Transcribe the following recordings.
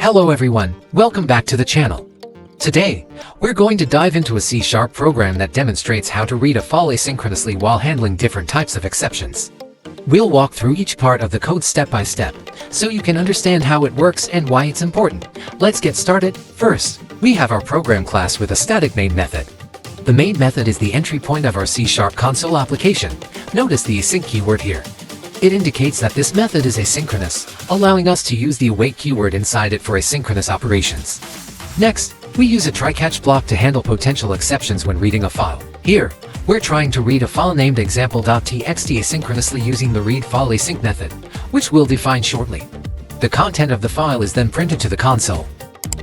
Hello everyone, welcome back to the channel. Today, we're going to dive into a C# program that demonstrates how to read a file asynchronously while handling different types of exceptions. We'll walk through each part of the code step by step, so you can understand how it works and why it's important. Let's get started. First, we have our program class with a static main method. The main method is the entry point of our C# console application. Notice the async keyword here. It indicates that this method is asynchronous, allowing us to use the await keyword inside it for asynchronous operations. Next, we use a try-catch block to handle potential exceptions when reading a file. Here, we're trying to read a file named example.txt asynchronously using the readFileAsync method, which we'll define shortly. The content of the file is then printed to the console.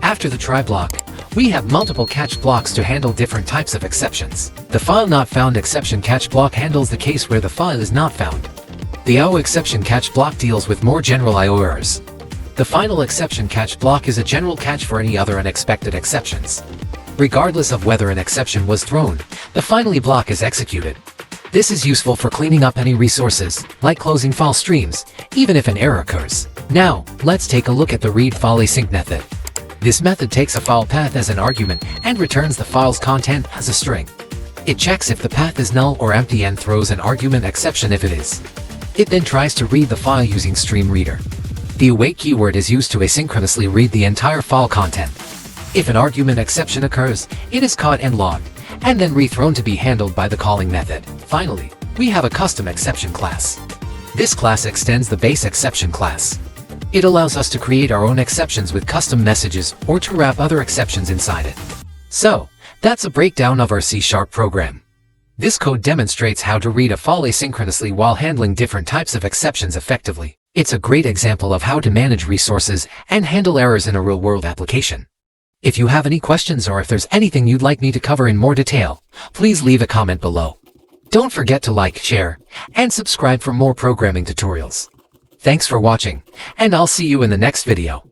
After the try block, we have multiple catch blocks to handle different types of exceptions. The FileNotFoundException catch block handles the case where the file is not found. The IOException catch block deals with more general I/O errors. The final exception catch block is a general catch for any other unexpected exceptions. Regardless of whether an exception was thrown, the finally block is executed. This is useful for cleaning up any resources, like closing file streams, even if an error occurs. Now, let's take a look at the readFileAsync method. This method takes a file path as an argument and returns the file's content as a string. It checks if the path is null or empty and throws an argument exception if it is. It then tries to read the file using stream reader. The await keyword is used to asynchronously read the entire file content. If an argument exception occurs, it is caught and logged, and then rethrown to be handled by the calling method. Finally, we have a custom exception class. This class extends the base exception class. It allows us to create our own exceptions with custom messages or to wrap other exceptions inside it. So, that's a breakdown of our C# program. This code demonstrates how to read a file asynchronously while handling different types of exceptions effectively. It's a great example of how to manage resources and handle errors in a real-world application. If you have any questions or if there's anything you'd like me to cover in more detail, please leave a comment below. Don't forget to like, share, and subscribe for more programming tutorials. Thanks for watching, and I'll see you in the next video.